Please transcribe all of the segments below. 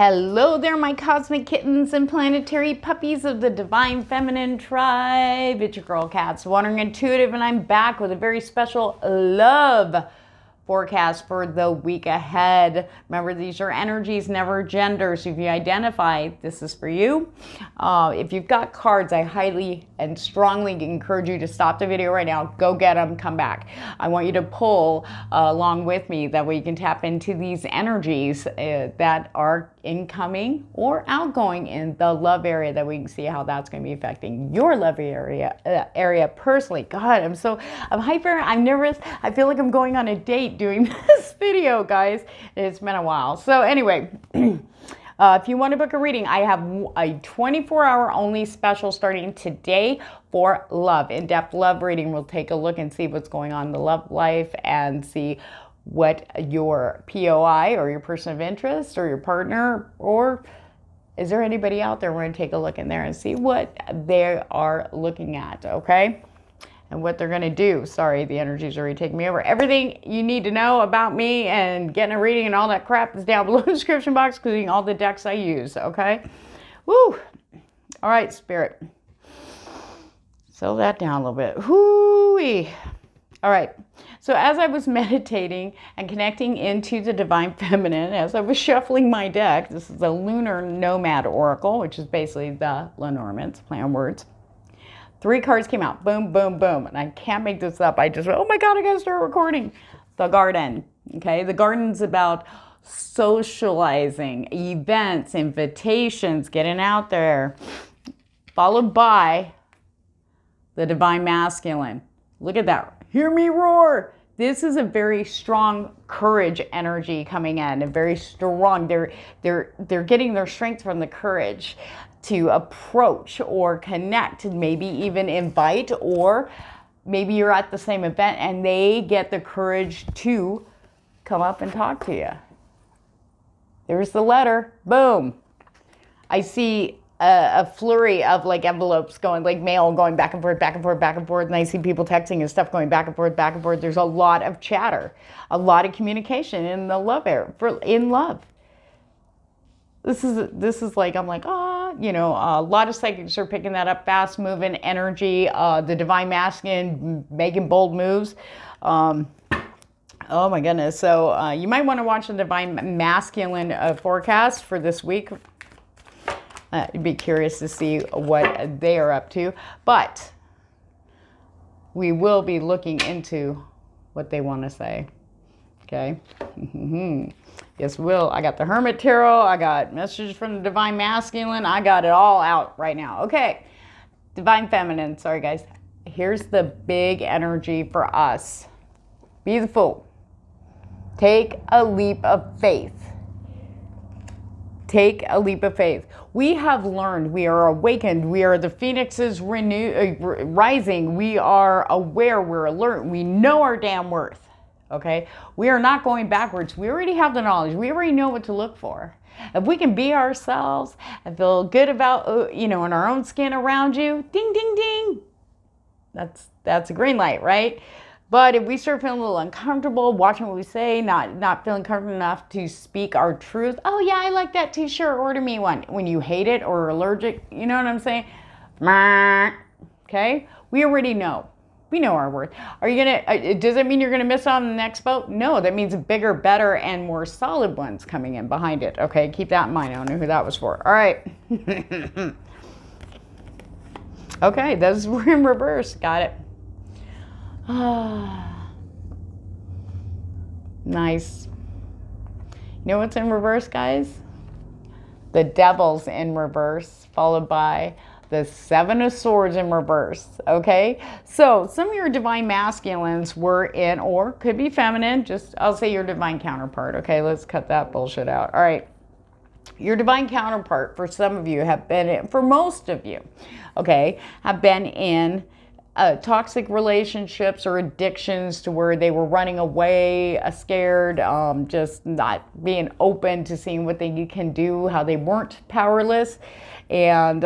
Hello there, my cosmic kittens and planetary puppies of the divine feminine tribe. It's your girl Catz, Wandering Intuitive, and I'm back with a very special love forecast for the week ahead. Remember, these are energies, never gender. So if you identify, this is for you. If you've got cards, I highly and strongly encourage you to stop the video right now, go get them, come back. I want you to pull along with me. That way you can tap into these energies that are incoming or outgoing in the love area, that we can see how that's going to be affecting your love area personally. God, I'm hyper, I'm nervous. I feel like I'm going on a date doing this video, guys. It's been a while. So anyway, if you want to book a reading, I have a 24-hour only special starting today for love. In-depth love reading. We'll take a look and see what's going on in the love life and see what your POI or your person of interest or your partner, or is there anybody out there? We're going to take a look in there and see what they are looking at, okay? And what they're going to do. Sorry, the energy's already taking me over. Everything you need to know about me and getting a reading and all that crap is down below in the description box, including all the decks I use, okay? Woo! All right, Spirit. Settle that down a little bit. Whoo-wee. All right. So as I was meditating and connecting into the divine feminine, as I was shuffling my deck, this is the Lunar Nomad Oracle, which is basically the Lenormand's play on words. 3 cards came out. Boom, boom, boom. And I can't make this up. I just went, oh my God, I got to start recording. The Garden. Okay. The Garden's about socializing, events, invitations, getting out there, followed by the divine masculine. Look at that. Hear me roar. This is a very strong courage energy coming in. A very strong. They're getting their strength from the courage to approach or connect, maybe even invite, or maybe you're at the same event and they get the courage to come up and talk to you. There's the letter. Boom. I see a flurry of like envelopes going, like mail going back and forth, back and forth, back and forth. And I see people texting and stuff going back and forth, back and forth. There's a lot of chatter, a lot of communication in the love area, in love. This is like, I'm like, you know, a lot of psychics are picking that up, fast moving energy, the divine masculine making bold moves. Oh my goodness. So you might want to watch the divine masculine forecast for this week. You'd be curious to see what they are up to, but we will be looking into what they want to say. Okay. Yes, will. I got the Hermit Tarot. I got messages from the divine masculine. I got it all out right now. Okay. Divine feminine. Sorry, guys. Here's the big energy for us. Be the fool. Take a leap of faith. Take a leap of faith. We have learned, we are awakened, we are the phoenixes rising, we are aware, we're alert, we know our damn worth, okay? We are not going backwards. We already have the knowledge. We already know what to look for. If we can be ourselves and feel good about, you know, in our own skin around you, ding, ding, ding, that's a green light, right? But if we start feeling a little uncomfortable, watching what we say, not feeling comfortable enough to speak our truth, oh yeah, I like that t-shirt, order me one. When you hate it or are allergic, you know what I'm saying? Okay? We already know. We know our worth. Are you gonna, does that mean you're gonna miss on the next boat? No, that means bigger, better, and more solid ones coming in behind it. Okay, keep that in mind. I don't know who that was for. All right. Okay, those were in reverse. Got it. Nice. You know what's in reverse, guys? The Devil's in reverse, followed by the 7 of Swords in reverse, okay? So some of your divine masculines were in, or could be feminine, just, I'll say your divine counterpart, okay? Let's cut that bullshit out. All right. Your divine counterpart, for some of you, have been in, for most of you, okay, have been in toxic relationships or addictions to where they were running away, scared, just not being open to seeing what they can do, how they weren't powerless. And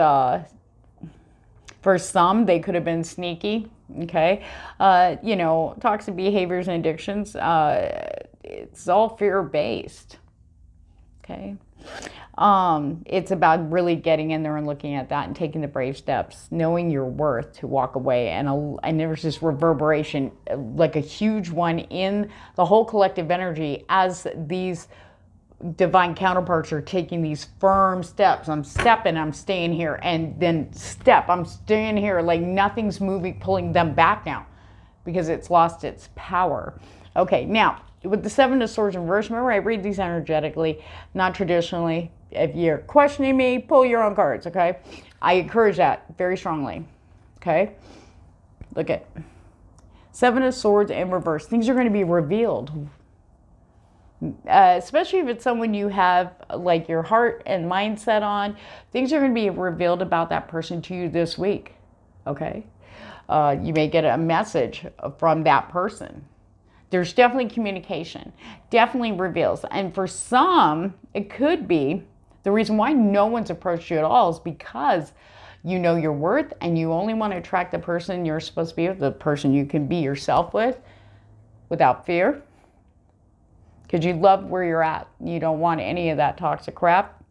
for some, they could have been sneaky, okay? You know, toxic behaviors and addictions, it's all fear-based. okay? It's about really getting in there and looking at that and taking the brave steps, knowing your worth to walk away. And there's this reverberation, like a huge one in the whole collective energy as these divine counterparts are taking these firm steps. I'm stepping, I'm staying here, and then step, I'm staying here, like nothing's moving, pulling them back now because it's lost its power. Okay, now with the Seven of Swords in reverse, remember I read these energetically, not traditionally. If you're questioning me, pull your own cards, okay? I encourage that very strongly, okay? Look at Seven of Swords in reverse. Things are going to be revealed. Especially if it's someone you have like your heart and mindset on, things are going to be revealed about that person to you this week, okay? You may get a message from that person. There's definitely communication, definitely reveals. And for some, it could be the reason why no one's approached you at all is because you know your worth and you only want to attract the person you're supposed to be with, the person you can be yourself with without fear. Because you love where you're at. You don't want any of that toxic crap.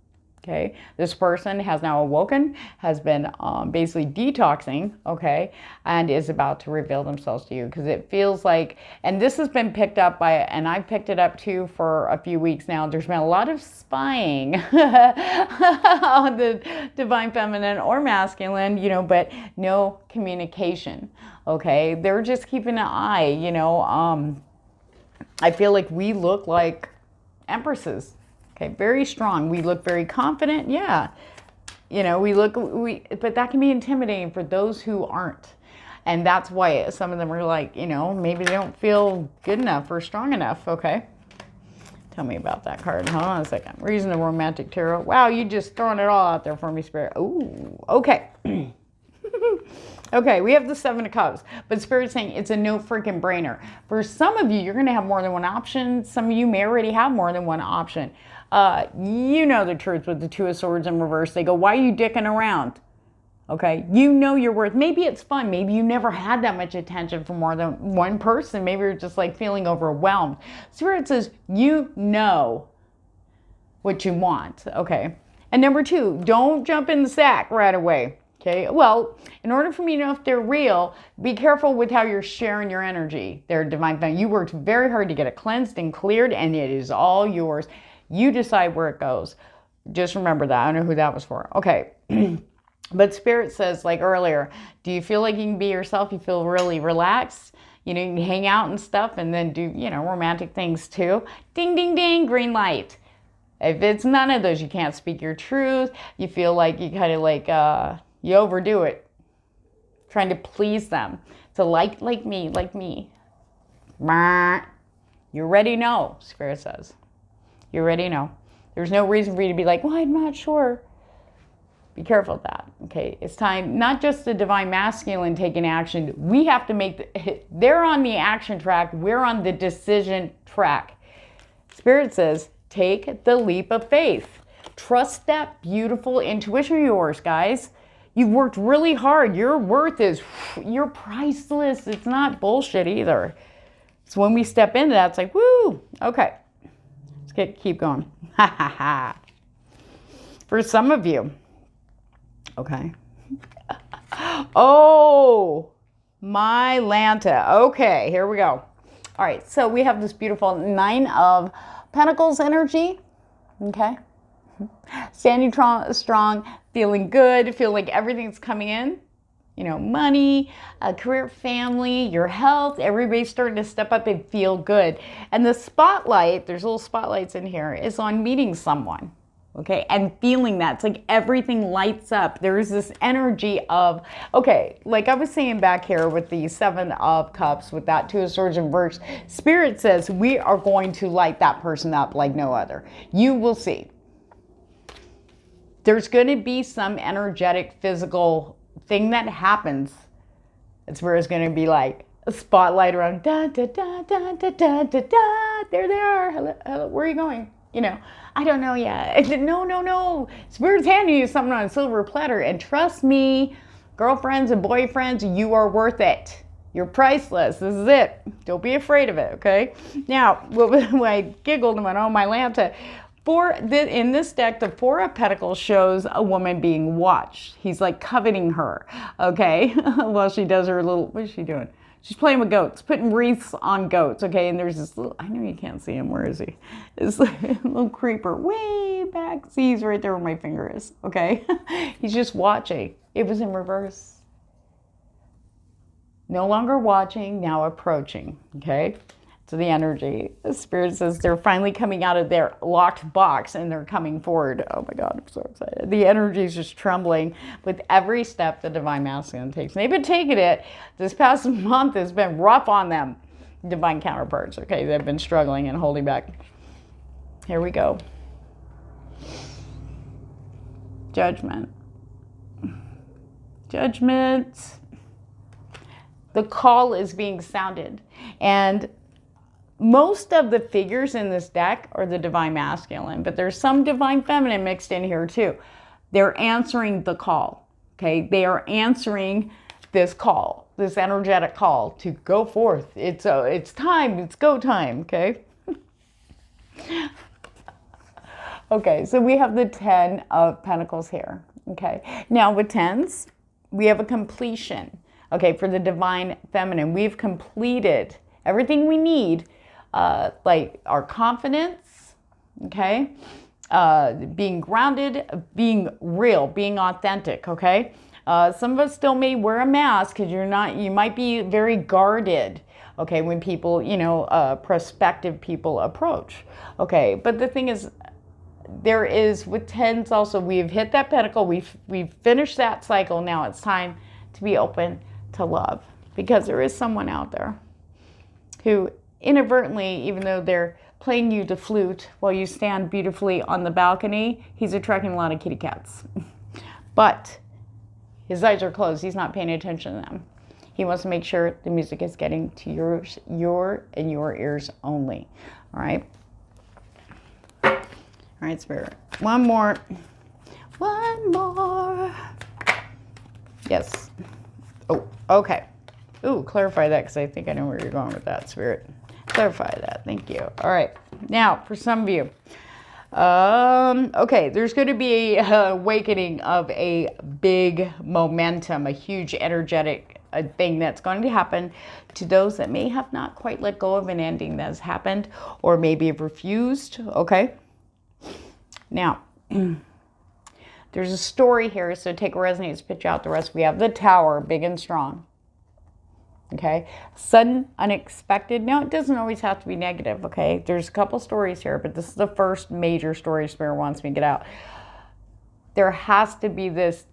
Okay. This person has now awoken, has been basically detoxing, okay, and is about to reveal themselves to you. Because it feels like, and this has been picked up by, and I've picked it up too for a few weeks now, there's been a lot of spying on the divine feminine or masculine, you know, but no communication, okay. They're just keeping an eye, you know. I feel like we look like empresses, okay, very strong. We look very confident, yeah. You know, but that can be intimidating for those who aren't. And that's why some of them are like, you know, maybe they don't feel good enough or strong enough, okay. Tell me about that card. Hold on a second. Reason of Romantic Tarot. Wow, you just throwing it all out there for me, Spirit. Ooh, okay. Okay, we have the Seven of Cups, but Spirit's saying it's a no freaking brainer. For some of you, you're going to have more than one option. Some of you may already have more than one option. You know the truth with the Two of Swords in reverse. They go, why are you dicking around? Okay, you know your worth. Maybe it's fun. Maybe you never had that much attention from more than one person. Maybe you're just like feeling overwhelmed. Spirit says, you know what you want. Okay, and number two, don't jump in the sack right away. Okay, well, in order for me to know if they're real, be careful with how you're sharing your energy. They're divine feminine. You worked very hard to get it cleansed and cleared, and it is all yours. You decide where it goes. Just remember that. I don't know who that was for. Okay. But Spirit says, like earlier, do you feel like you can be yourself? You feel really relaxed? You know, you can hang out and stuff and then do, you know, romantic things too. Ding, ding, ding, green light. If it's none of those, you can't speak your truth. You feel like you kind of like, you overdo it, trying to please them. So like me. You already know, Spirit says. You already know. There's no reason for you to be like, well, I'm not sure. Be careful of that, okay? It's time, not just the divine masculine taking action. We have to make, they're on the action track. We're on the decision track. Spirit says, take the leap of faith. Trust that beautiful intuition of yours, guys. You've worked really hard. Your worth is, you're priceless. It's not bullshit either. So when we step into that, it's like, woo, okay. Let's keep going. Ha ha ha. For some of you, okay. Oh, my Lanta. Okay, here we go. All right, so we have this beautiful Nine of Pentacles energy, okay. Standing strong, feeling good, feel like everything's coming in. You know, money, career, family, your health, everybody's starting to step up and feel good. And the spotlight, there's little spotlights in here, is on meeting someone, okay? And feeling that. It's like everything lights up. There's this energy of, okay, like I was saying back here with the Seven of Cups, with that Two of Swords in reverse, Spirit says we are going to light that person up like no other. You will see. There's going to be some energetic, physical thing that happens. It's where it's going to be like a spotlight around, da, da, da, da, da, da, da, da. There they are. Hello, where are you going? You know, I don't know yet. No. Spirit's handing you something on a silver platter. And trust me, girlfriends and boyfriends, you are worth it. You're priceless. This is it. Don't be afraid of it, okay? Now, when I giggled and went, oh, my Lanta, In this deck, the Four of Pentacles shows a woman being watched. He's like coveting her, okay? While she does her little, what is she doing? She's playing with goats, putting wreaths on goats, okay? And there's this little, I know you can't see him, where is he? This little creeper way back. See, he's right there where my finger is, okay? He's just watching. It was in reverse. No longer watching, now approaching, okay? So the energy, the Spirit says they're finally coming out of their locked box and they're coming forward. Oh my God, I'm so excited. The energy is just trembling with every step the Divine Masculine takes. And they've been taking it. This past month has been rough on them, Divine counterparts, okay? They've been struggling and holding back. Here we go. Judgment. Judgment. The call is being sounded. And most of the figures in this deck are the Divine Masculine, but there's some Divine Feminine mixed in here too. They're answering the call, okay? They are answering this call, this energetic call to go forth. It's time, it's go time, okay? Okay, so we have the 10 of Pentacles here, okay? Now with 10s, we have a completion, okay? For the Divine Feminine, we've completed everything we need, like our confidence, okay? Being grounded, being real, being authentic, okay? Some of us still may wear a mask because you might be very guarded, okay, when people, prospective people approach, okay? But the thing is, there is, with 10s also, we've hit that pentacle, we've finished that cycle, now it's time to be open to love, because there is someone out there who inadvertently, even though they're playing you the flute while you stand beautifully on the balcony, he's attracting a lot of kitty cats. But his eyes are closed. He's not paying attention to them. He wants to make sure the music is getting to your ears only. All right? All right, Spirit. One more. One more. Yes. Oh, okay. Ooh, clarify that, because I think I know where you're going with that, Spirit. Clarify that. Thank you. All right. Now, for some of you, okay, there's going to be an awakening of a big momentum, a huge energetic thing that's going to happen to those that may have not quite let go of an ending that has happened, or maybe have refused, okay? Now, there's a story here, so take what resonates, pitch out the rest. We have the Tower, big and strong. Okay, sudden, unexpected. Now, it doesn't always have to be negative, okay? There's a couple stories here, but this is the first major story Spirit wants me to get out. There has to be this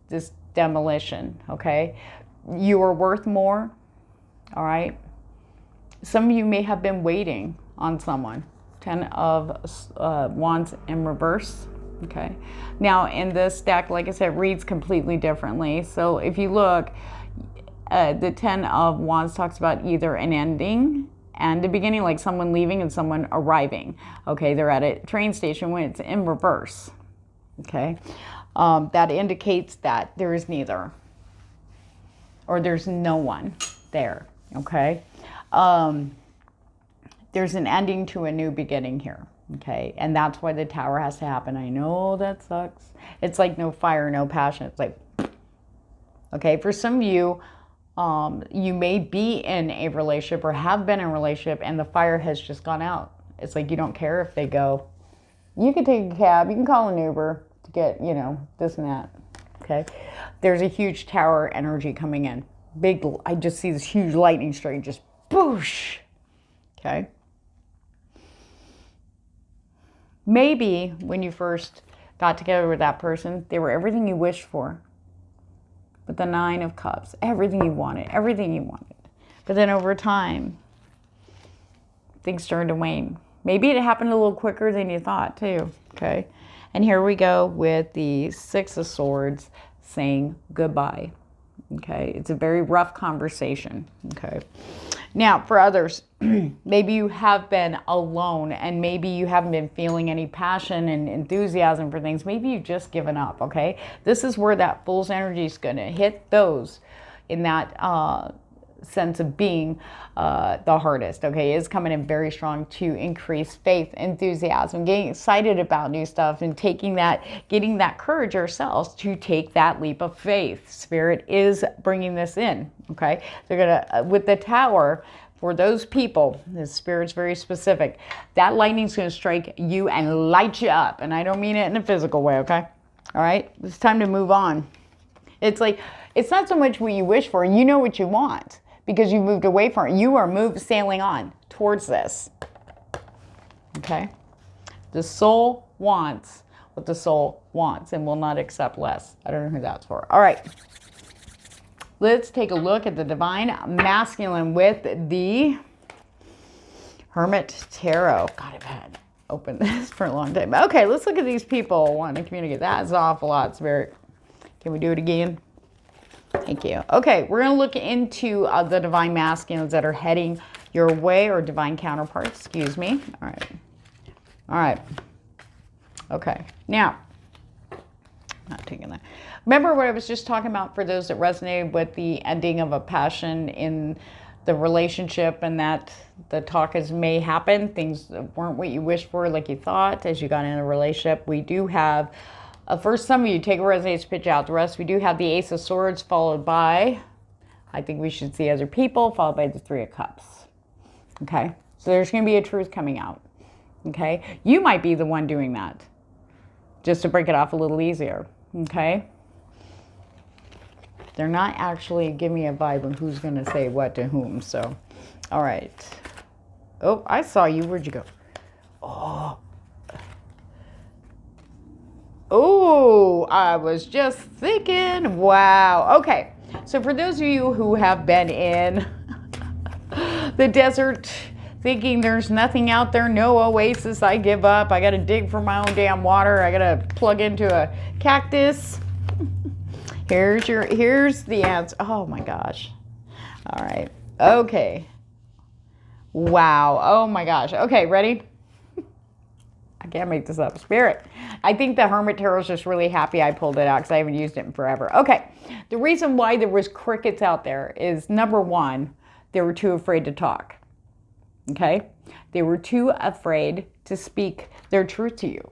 demolition, okay? You are worth more, all right? Some of you may have been waiting on someone. 10 of Wands in reverse, okay? Now, in this deck, like I said, reads completely differently. So if you look, the 10 of Wands talks about either an ending and a beginning, like someone leaving and someone arriving. Okay, they're at a train station when it's in reverse. Okay, that indicates that there is neither, or there's no one there. Okay, there's an ending to a new beginning here. Okay, and that's why the Tower has to happen. I know that sucks. It's like no fire, no passion. It's like, okay, for some of you, you may be in a relationship or have been in a relationship and the fire has just gone out. It's like you don't care if they go. You can take a cab, you can call an Uber to get, this and that. Okay. There's a huge Tower energy coming in. I just see this huge lightning strike, just boosh. Okay. Maybe when you first got together with that person, they were everything you wished for. But the 9 of Cups, everything you wanted, everything you wanted. But then over time, things started to wane. Maybe it happened a little quicker than you thought too, okay? And here we go with the 6 of Swords saying goodbye, okay? It's a very rough conversation, okay? Now, for others, maybe you have been alone and maybe you haven't been feeling any passion and enthusiasm for things. Maybe you've just given up, okay? This is where that Fool's energy is going to hit those in that sense of being the hardest, okay? Is coming in very strong to increase faith, enthusiasm, getting excited about new stuff, and getting that courage ourselves to take that leap of faith. Spirit is bringing this in, okay? They're gonna, with the Tower, for those people, the Spirit's very specific, that lightning's gonna strike you and light you up. And I don't mean it in a physical way, okay? All right, it's time to move on. It's like, it's not so much what you wish for, you know what you want, because you moved away from it. You are sailing on towards this, okay? The soul wants what the soul wants and will not accept less. I don't know who that's for. All right. Let's take a look at the Divine Masculine with the Hermit Tarot. God, I've had opened this for a long time. Okay, let's look at these people wanting to communicate. That's an awful lot, Spirit. Can we do it again? Thank you. Okay, we're going to look into the Divine Masculines that are heading your way, or Divine counterparts, excuse me. All right. All right. Okay, now, not taking that. Remember what I was just talking about for those that resonated with the ending of a passion in the relationship, and that the talk may happen. Things weren't what you wished for, like you thought, as you got in a relationship. We do have, for some of you, take a resonates, pitch out. The rest, we do have the Ace of Swords, followed by, I think we should see other people, followed by the Three of Cups. Okay, so there's going to be a truth coming out. Okay, you might be the one doing that, just to break it off a little easier. Okay. They're not actually giving me a vibe of who's going to say what to whom. So, all right. Oh, I saw you. Where'd you go? Oh, I was just thinking. Wow. Okay. So for those of you who have been in the desert thinking there's nothing out there, no oasis, I give up. I got to dig for my own damn water. I got to plug into a cactus. Here's the answer. Oh my gosh. All right. Okay. Wow. Oh my gosh. Okay, ready? I can't make this up. Spirit. I think the Hermit Tarot is just really happy I pulled it out because I haven't used it in forever. Okay. The reason why there was crickets out there is, number one, they were too afraid to talk. Okay? They were too afraid to speak their truth to you.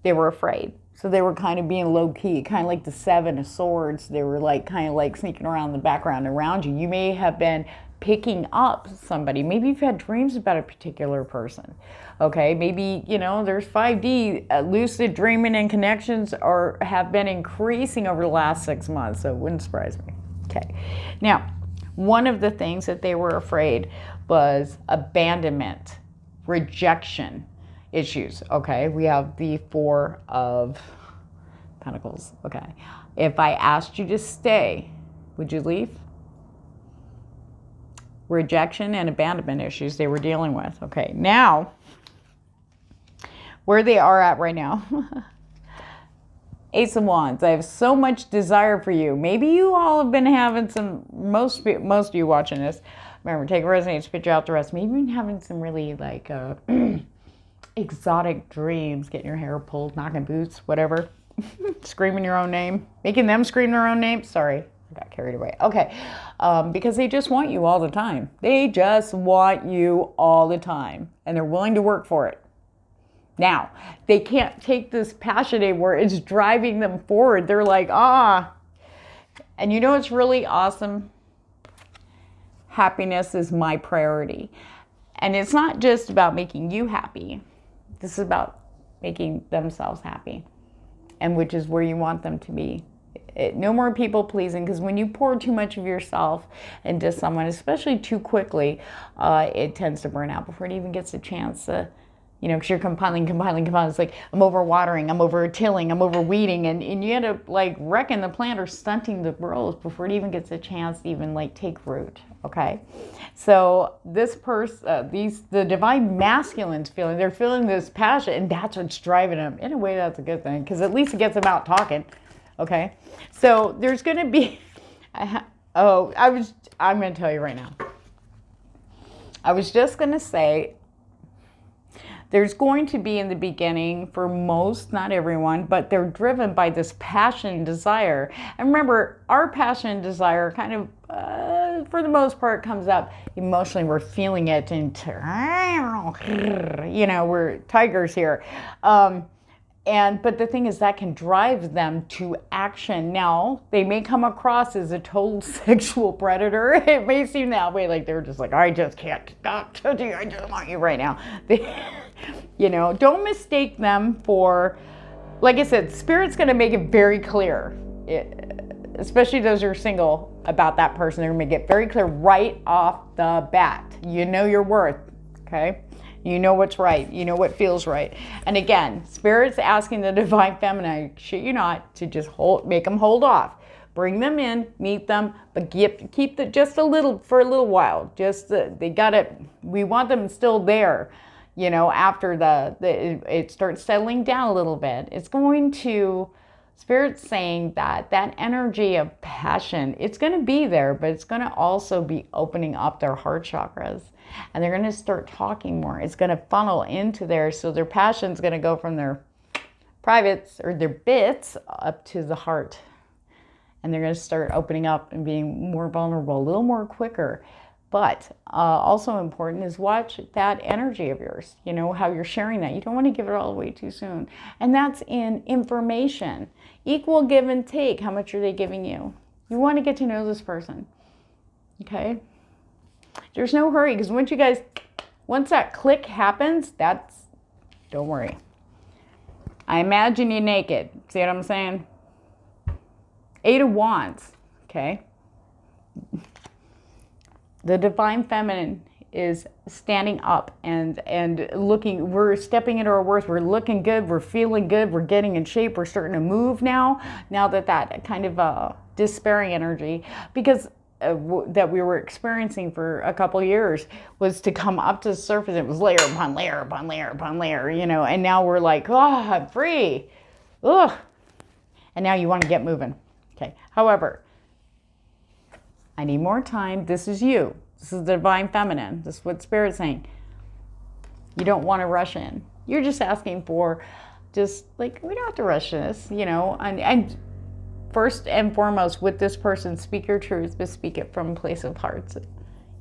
They were afraid. So they were kind of being low-key, kind of like the Seven of Swords. They were like kind of like sneaking around in the background around you. You may have been picking up somebody. Maybe you've had dreams about a particular person. Okay, maybe, you know, there's 5D, lucid dreaming and connections have been increasing over the last 6 months, so it wouldn't surprise me. Okay, now, one of the things that they were afraid was abandonment, rejection issues. Okay, we have the Four of Pentacles. Okay, if I asked you to stay, would you leave? Rejection and abandonment issues they were dealing with. Okay, now where they are at right now. Ace of Wands. I have so much desire for you. Maybe you all have been having some, most of you watching this, remember, take a resonance, picture out the rest. Maybe you've been having some really like exotic dreams, getting your hair pulled, knocking boots, whatever. Screaming your own name, making them scream their own name. Sorry, I got carried away. Okay, because they just want you all the time. They just want you all the time, and they're willing to work for it. Now, they can't take this passion where it's driving them forward. They're like, and you know what's really awesome? Happiness is my priority. And it's not just about making you happy. This is about making themselves happy, and which is where you want them to be. No more people pleasing, because when you pour too much of yourself into someone, especially too quickly, it tends to burn out before it even gets a chance to, you know, because you're compiling. It's like, I'm over watering, I'm over tilling, I'm over weeding, and you end up like wrecking the plant or stunting the growth before it even gets a chance to even like take root. Okay, so this person, the Divine Masculines they're feeling this passion, and that's what's driving them. In a way, that's a good thing, because at least it gets them out talking. Okay, so there's going to be, I'm going to tell you right now. I was just going to say, there's going to be in the beginning, for most, not everyone, but they're driven by this passion and desire. And remember, our passion and desire kind of for the most part comes up emotionally. We're feeling it, and you know, we're tigers here. But the thing is, that can drive them to action. Now, they may come across as a total sexual predator. It may seem that way, like they're just like, I just can't stop touching you. I just want you right now. You know, don't mistake them for, like I said, Spirit's going to make it very clear, especially those who are single, about that person. They're going to make it very clear right off the bat. You know your worth, okay? You know what's right. You know what feels right. And again, Spirit's asking the Divine Feminine, shit you not, to just make them hold off. Bring them in, meet them, but keep it just for a little while. Just they got it. We want them still there. You know, after it starts settling down a little bit, it's going to, Spirit's saying that energy of passion, it's going to be there, but it's going to also be opening up their heart chakras. And they're going to start talking more. It's going to funnel into there. So their passion's going to go from their privates or their bits up to the heart. And they're going to start opening up and being more vulnerable, a little more quicker. But also important is watch that energy of yours, you know, how you're sharing that. You don't want to give it all away too soon. And that's in information. Equal give and take. How much are they giving you? You want to get to know this person. Okay? There's no hurry, because once that click happens, don't worry. I imagine you naked. See what I'm saying? 8 of Wands, okay? The Divine Feminine is standing up and looking. We're stepping into our worth. We're looking good. We're feeling good. We're getting in shape. We're starting to move now that kind of despairing energy, because that we were experiencing for a couple years was to come up to the surface. It was layer upon layer upon layer upon layer, you know, and now we're like, oh, I'm free. Ugh. And now you want to get moving. Okay. However, I need more time. This is you. This is the Divine Feminine. This is what Spirit's saying. You don't want to rush in. You're just asking for we don't have to rush this, you know, and first and foremost, with this person, speak your truth, but speak it from a place of hearts.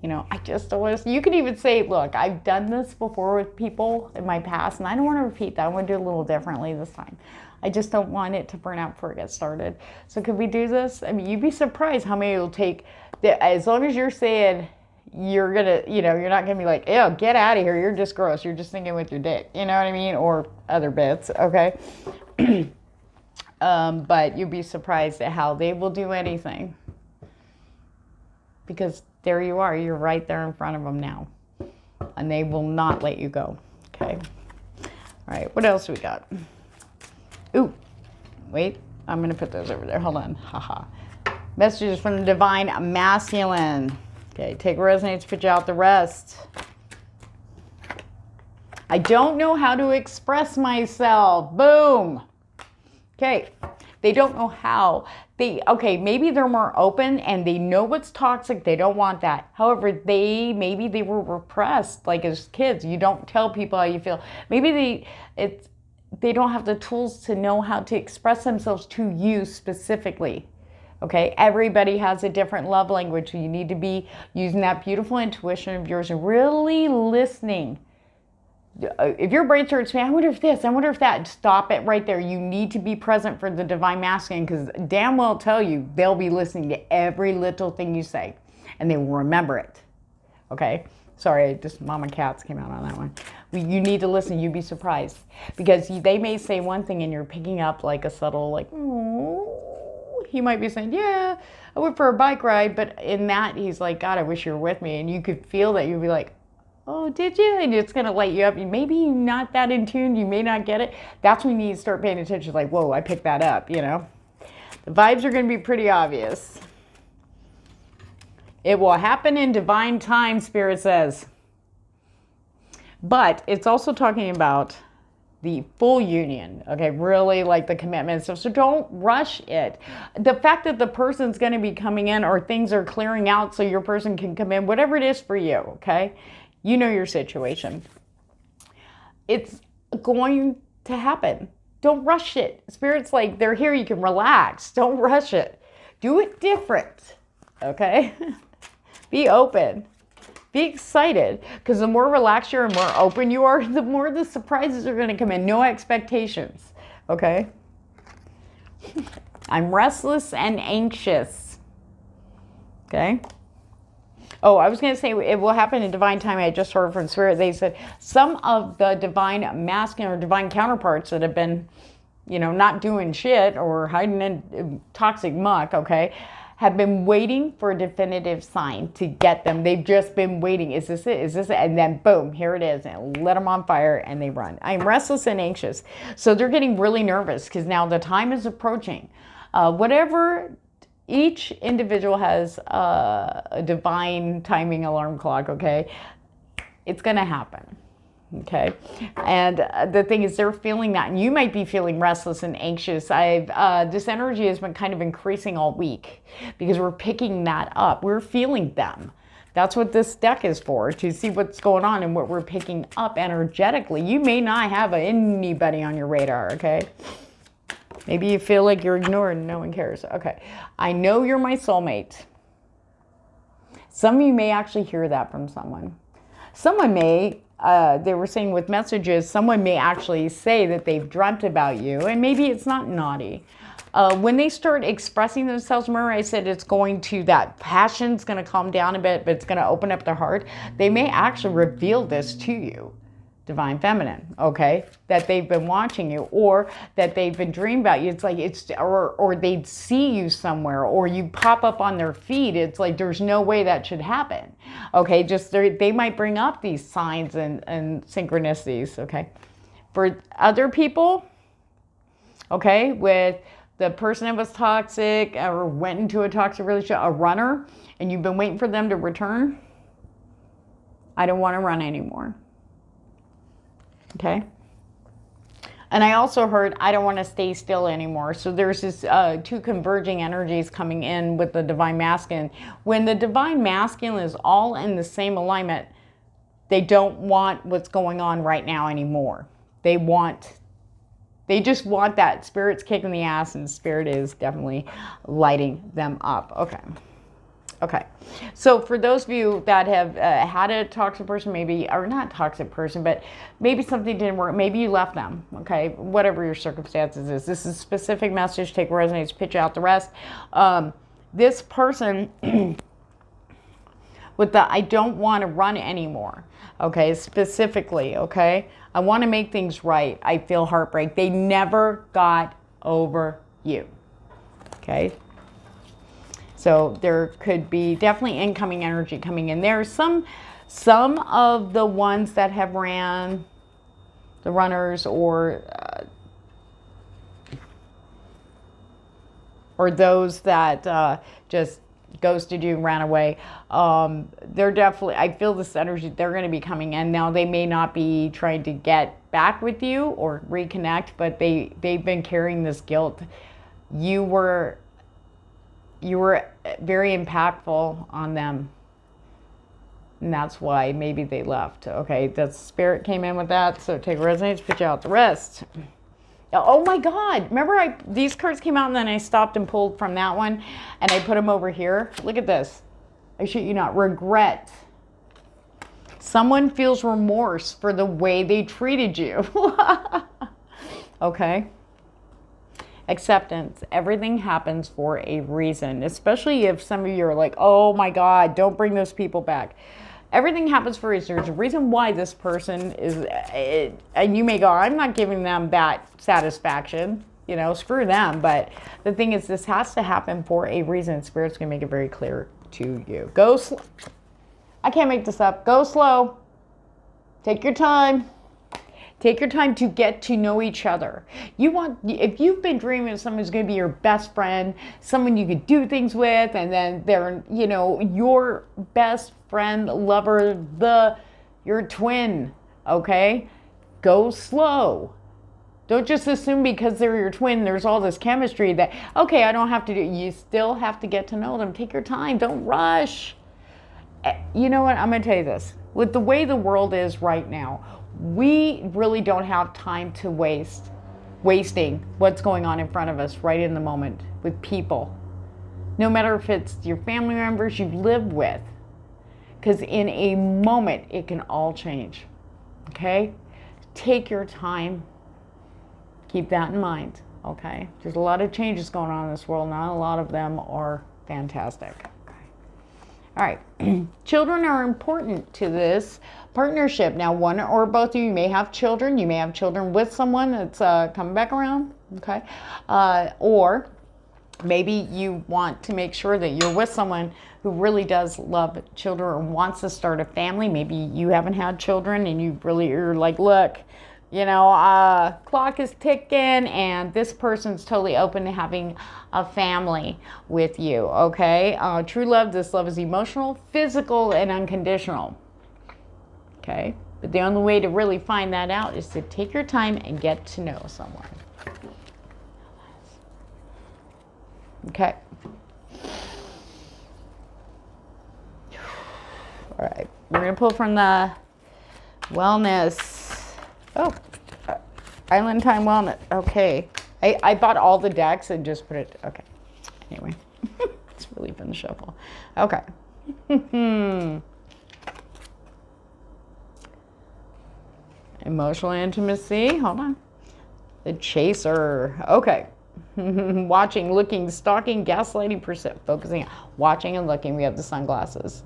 You know, I just don't want to, you can even say, look, I've done this before with people in my past, and I don't want to repeat that. I want to do it a little differently this time. I just don't want it to burn out before it gets started. So could we do this? I mean, you'd be surprised how many it'll take. As long as you're saying you're going to, you know, you're not going to be like, ew, get out of here. You're just gross. You're just thinking with your dick. You know what I mean? Or other bits. Okay. But you'd be surprised at how they will do anything, because there you are, you're right there in front of them now, and they will not let you go. Okay. All right. What else we got? Ooh, wait, I'm going to put those over there. Hold on. Haha. Messages from the Divine Masculine. Okay. Take resonates, put you out the rest. I don't know how to express myself. Boom. Okay, they don't know how. Maybe they're more open and they know what's toxic. They don't want that. However, maybe they were repressed, like as kids. You don't tell people how you feel. Maybe they don't have the tools to know how to express themselves to you specifically. Okay, everybody has a different love language, so you need to be using that beautiful intuition of yours and really listening. If your brain starts saying, I wonder if this, I wonder if that, stop it right there. You need to be present for the Divine Masculine, because damn well tell you, they'll be listening to every little thing you say, and they will remember it. Okay? Sorry, just Mama Catz came out on that one. You need to listen. You'd be surprised, because they may say one thing and you're picking up like a subtle, like, oh, he might be saying, yeah, I went for a bike ride, but in that, he's like, God, I wish you were with me. And you could feel that. You'd be like, oh, did you? And it's going to light you up. Maybe you're not that in tune. You may not get it. That's when you start paying attention. Like, whoa, I picked that up, you know. The vibes are going to be pretty obvious. It will happen in divine time, Spirit says. But it's also talking about the full union, okay? Really like the commitment. So don't rush it. The fact that the person's going to be coming in, or things are clearing out so your person can come in, whatever it is for you, okay? You know your situation. It's going to happen. Don't rush it. Spirit's like, they're here. You can relax. Don't rush it. Do it different. Okay? Be open. Be excited, because the more relaxed you are and more open you are, the more the surprises are going to come in. No expectations, okay? I'm restless and anxious, okay? Oh, I was going to say it will happen in divine time. I just heard from Spirit. They said some of the divine masculine or divine counterparts that have been, you know, not doing shit or hiding in toxic muck, okay, have been waiting for a definitive sign to get them. They've just been waiting. Is this it? Is this it? And then boom, here it is. And let them on fire and they run. I'm restless and anxious. So they're getting really nervous because now the time is approaching. Whatever, each individual has a divine timing alarm clock, okay? It's going to happen. Okay. And the thing is, they're feeling that, and you might be feeling restless and anxious. This energy has been kind of increasing all week because we're picking that up. We're feeling them. That's what this deck is for, to see what's going on and what we're picking up energetically. You may not have anybody on your radar. Okay. Maybe you feel like you're ignored and no one cares. Okay. I know you're my soulmate. Some of you may actually hear that from someone. Someone may, they were saying with messages, someone may actually say that they've dreamt about you, and maybe it's not naughty. When they start expressing themselves, remember I said it's going to, that passion's going to calm down a bit, but it's going to open up their heart. They may actually reveal this to you, divine feminine, okay, that they've been watching you, or that they've been dreaming about you. It's like or they'd see you somewhere, or you pop up on their feed. It's like there's no way that should happen, okay? Just they might bring up these signs and synchronicities, okay? For other people, okay, with the person that was toxic or went into a toxic relationship, a runner, and you've been waiting for them to return, I don't want to run anymore. Okay. And I also heard, I don't want to stay still anymore. So there's this two converging energies coming in with the divine masculine. When the divine masculine is all in the same alignment, they don't want what's going on right now anymore. They just want that. Spirit's kicking the ass, and Spirit is definitely lighting them up. Okay. Okay, so for those of you that have had a toxic person, maybe, or not toxic person, but maybe something didn't work, maybe you left them, okay, whatever your circumstances is. This is a specific message, take what resonates, pitch out the rest. This person with the I don't want to run anymore, okay, specifically, okay, I want to make things right, I feel heartbreak. They never got over you, okay. So there could be definitely incoming energy coming in. There's some of the ones that have ran, the runners, or those that just ghosted you and ran away. They're definitely, I feel this energy, they're going to be coming in. Now they may not be trying to get back with you or reconnect, but they've been carrying this guilt. You were very impactful on them, and that's why maybe they left. Okay, that Spirit came in with that, so take resonates, pitch out the rest. Oh my God, remember these cards came out and then I stopped and pulled from that one and I put them over here. Look at this. I shit you not. Regret. Someone feels remorse for the way they treated you. Okay. Acceptance. Everything happens for a reason, especially if some of you are like, oh my God, don't bring those people back. Everything happens for a reason. There's a reason why this person is, and you may go, I'm not giving them that satisfaction, you know, screw them. But the thing is, this has to happen for a reason. Spirit's going to make it very clear to you. Go slow. I can't make this up. Go slow. Take your time. Take your time to get to know each other. If you've been dreaming of someone who's going to be your best friend, someone you could do things with, and then they're, you know, your best friend, lover, your twin, okay? Go slow. Don't just assume because they're your twin, there's all this chemistry that, okay, I don't have to do it. You still have to get to know them. Take your time. Don't rush. You know what? I'm going to tell you this. With the way the world is right now, we really don't have time to wasting what's going on in front of us right in the moment with people. No matter if it's your family members you've lived with, because in a moment, it can all change. Okay? Take your time. Keep that in mind. Okay? There's a lot of changes going on in this world. Not a lot of them are fantastic. Okay. All right. Children are important to this partnership. Now, one or both of you may have children. You may have children with someone that's coming back around. Okay? Or maybe you want to make sure that you're with someone who really does love children or wants to start a family. Maybe you haven't had children and you really are like, look, you know, clock is ticking and this person's totally open to having a family with you, okay? True love, this love is emotional, physical, and unconditional, okay? But the only way to really find that out is to take your time and get to know someone. Okay. All right, we're gonna pull from the wellness. Oh, Island Time Wellness. Okay, I bought all the decks and just put it. Okay, anyway, it's really fun to shuffle. Okay. Emotional intimacy. Hold on. The chaser. Okay. Watching, looking, stalking, gaslighting, focusing, watching and looking. We have the sunglasses.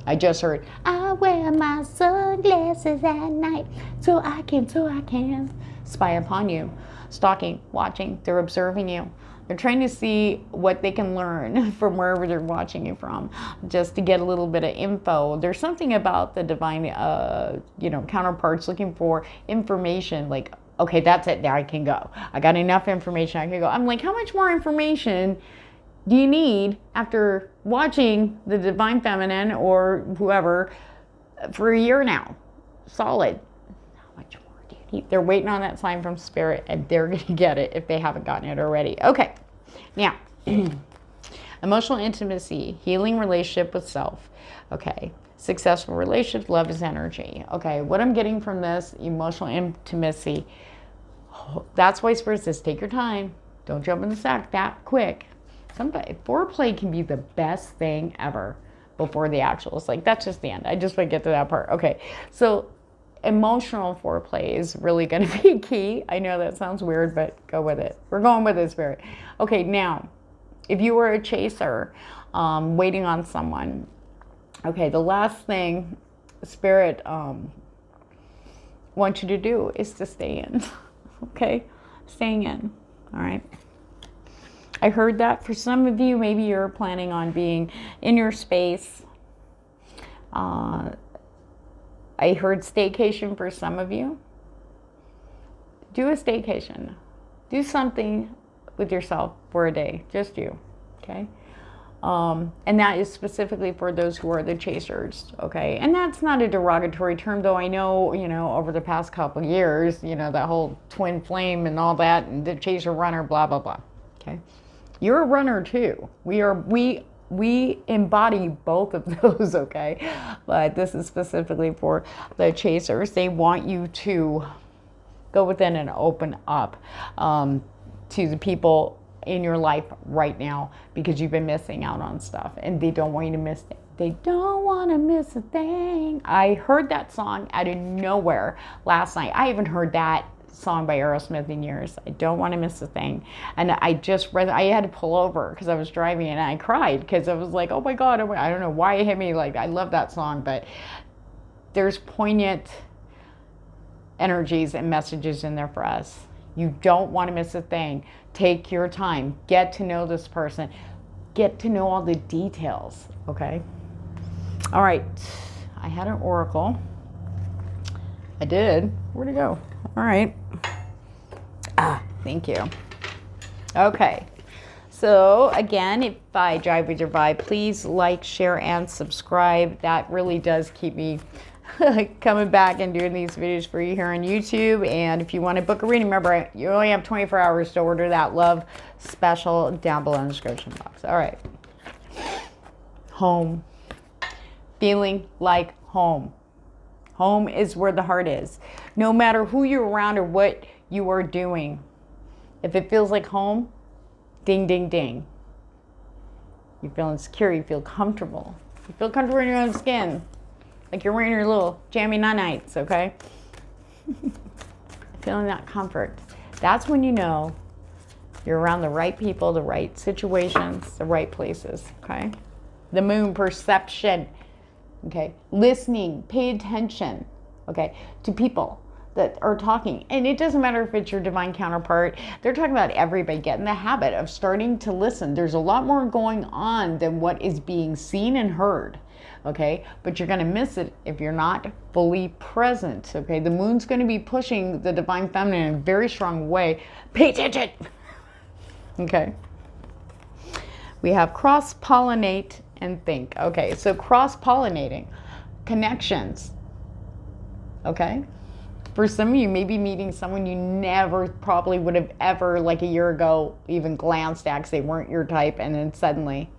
I just heard, I wear my sunglasses at night so I can spy upon you. Stalking, watching, they're observing you. They're trying to see what they can learn from wherever they're watching you from, just to get a little bit of info. There's something about the divine, counterparts looking for information, like, okay, that's it, there I can go. I got enough information, I can go. I'm like, how much more information do you need after watching the Divine Feminine or whoever for a year now? Solid. How much more do you need? They're waiting on that sign from Spirit, and they're going to get it if they haven't gotten it already. Okay. Now, emotional intimacy, healing relationship with self. Okay. Successful relationship, love is energy. Okay. What I'm getting from this, emotional intimacy, that's why Spirit says, take your time. Don't jump in the sack that quick. Somebody, foreplay can be the best thing ever before the actual. It's like, that's just the end. I just want to get to that part. Okay, so emotional foreplay is really going to be key. I know that sounds weird, but go with it. We're going with it, Spirit. Okay, now, if you were a chaser, waiting on someone, okay, the last thing Spirit wants you to do is to stay in. Okay, staying in. All right. I heard that for some of you, maybe you're planning on being in your space. I heard staycation for some of you. Do a staycation. Do something with yourself for a day, just you, okay? And that is specifically for those who are the chasers, okay? And that's not a derogatory term, though I know, over the past couple of years, that whole twin flame and all that, and the chaser runner, blah, blah, blah, okay? You're a runner too. We embody both of those, okay? But this is specifically for the chasers. They want you to go within and open up to the people in your life right now, because you've been missing out on stuff and they don't want you to miss it. They don't want to miss a thing. I heard that song out of nowhere last night. I haven't heard that song by Aerosmith in years. I don't want to miss a thing. And I just read, I had to pull over because I was driving and I cried because I was like, oh my God, I don't know why it hit me. Like, I love that song, but there's poignant energies and messages in there for us. You don't want to miss a thing. Take your time. Get to know this person. Get to know all the details, okay? All right. I had an oracle. I did. Where'd it go? All right. Thank you. Okay. So again, if I jive with your vibe, please like, share, and subscribe. That really does keep me coming back and doing these videos for you here on YouTube. And if you want to book a reading, remember, you only have 24 hours to order that love special down below in the description box. All right. Home. Feeling like home. Home is where the heart is. No matter who you're around or what you are doing, if it feels like home, ding, ding, ding. You're feeling secure, you feel comfortable. You feel comfortable in your own skin. Like you're wearing your little jammy nanites, okay? Feeling that comfort. That's when you know you're around the right people, the right situations, the right places, okay? The moon perception, okay? Listening, pay attention, okay, to people that are talking. And it doesn't matter if it's your divine counterpart. They're talking about everybody. Get in the habit of starting to listen. There's a lot more going on than what is being seen and heard, okay? But you're going to miss it if you're not fully present, okay? The moon's going to be pushing the divine feminine in a very strong way. Pay attention, okay? We have cross-pollinate and think. Okay, so cross-pollinating, connections, okay? For some of you, maybe meeting someone you never probably would have ever, like a year ago, even glanced at because they weren't your type, and then suddenly,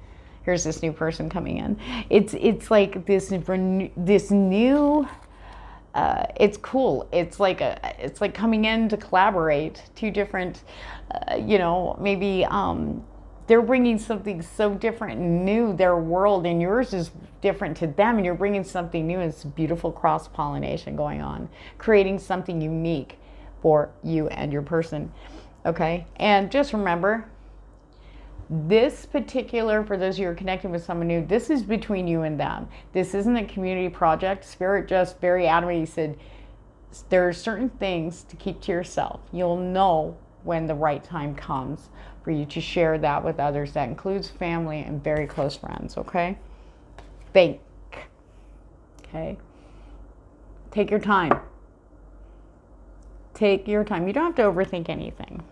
here's this new person coming in. It's like this new. It's cool. It's like coming in to collaborate. Two different, you know, maybe they're bringing something so different and new. Their world and yours is different to them, and you're bringing something new. It's beautiful cross-pollination going on, creating something unique for you and your person, okay? And just remember, this particular, for those of you who are connecting with someone new, this is between you and them. This isn't a community project. Spirit just very adamantly said, there are certain things to keep to yourself. You'll know when the right time comes for you to share that with others. That includes family and very close friends, okay? Think, okay? Take your time. Take your time. You don't have to overthink anything.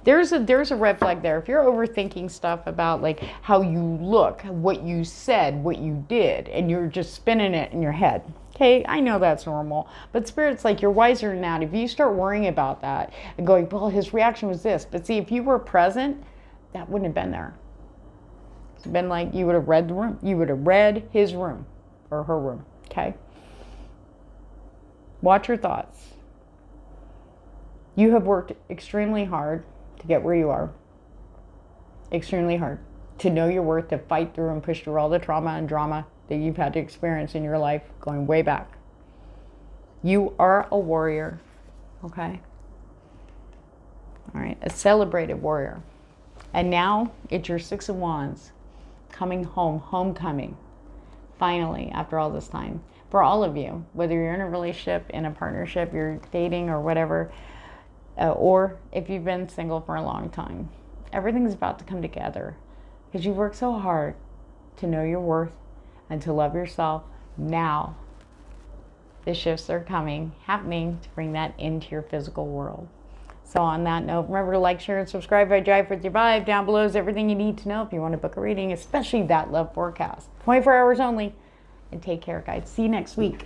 There's a red flag there. If you're overthinking stuff about like how you look, what you said, what you did, and you're just spinning it in your head. Okay, I know that's normal, but Spirit's like, you're wiser than that. If you start worrying about that and going, well, his reaction was this, but see, if you were present, that wouldn't have been there. It's been like, you would have read the room. You would have read his room or her room, okay? Watch your thoughts. You have worked extremely hard to get where you are. Extremely hard. To know your worth, to fight through and push through all the trauma and drama that you've had to experience in your life going way back. You are a warrior, okay? All right, a celebrated warrior. And now it's your Six of Wands coming home, homecoming, finally, after all this time. For all of you, whether you're in a relationship, in a partnership, you're dating or whatever, or if you've been single for a long time, everything's about to come together because you've worked so hard to know your worth and to love yourself. Now, the shifts are happening to bring that into your physical world. So on that note, remember to like, share, and subscribe. I Drive with Your Vibe. Down below is everything you need to know if you want to book a reading, especially that love forecast. 24 hours only. And take care, guys. See you next week.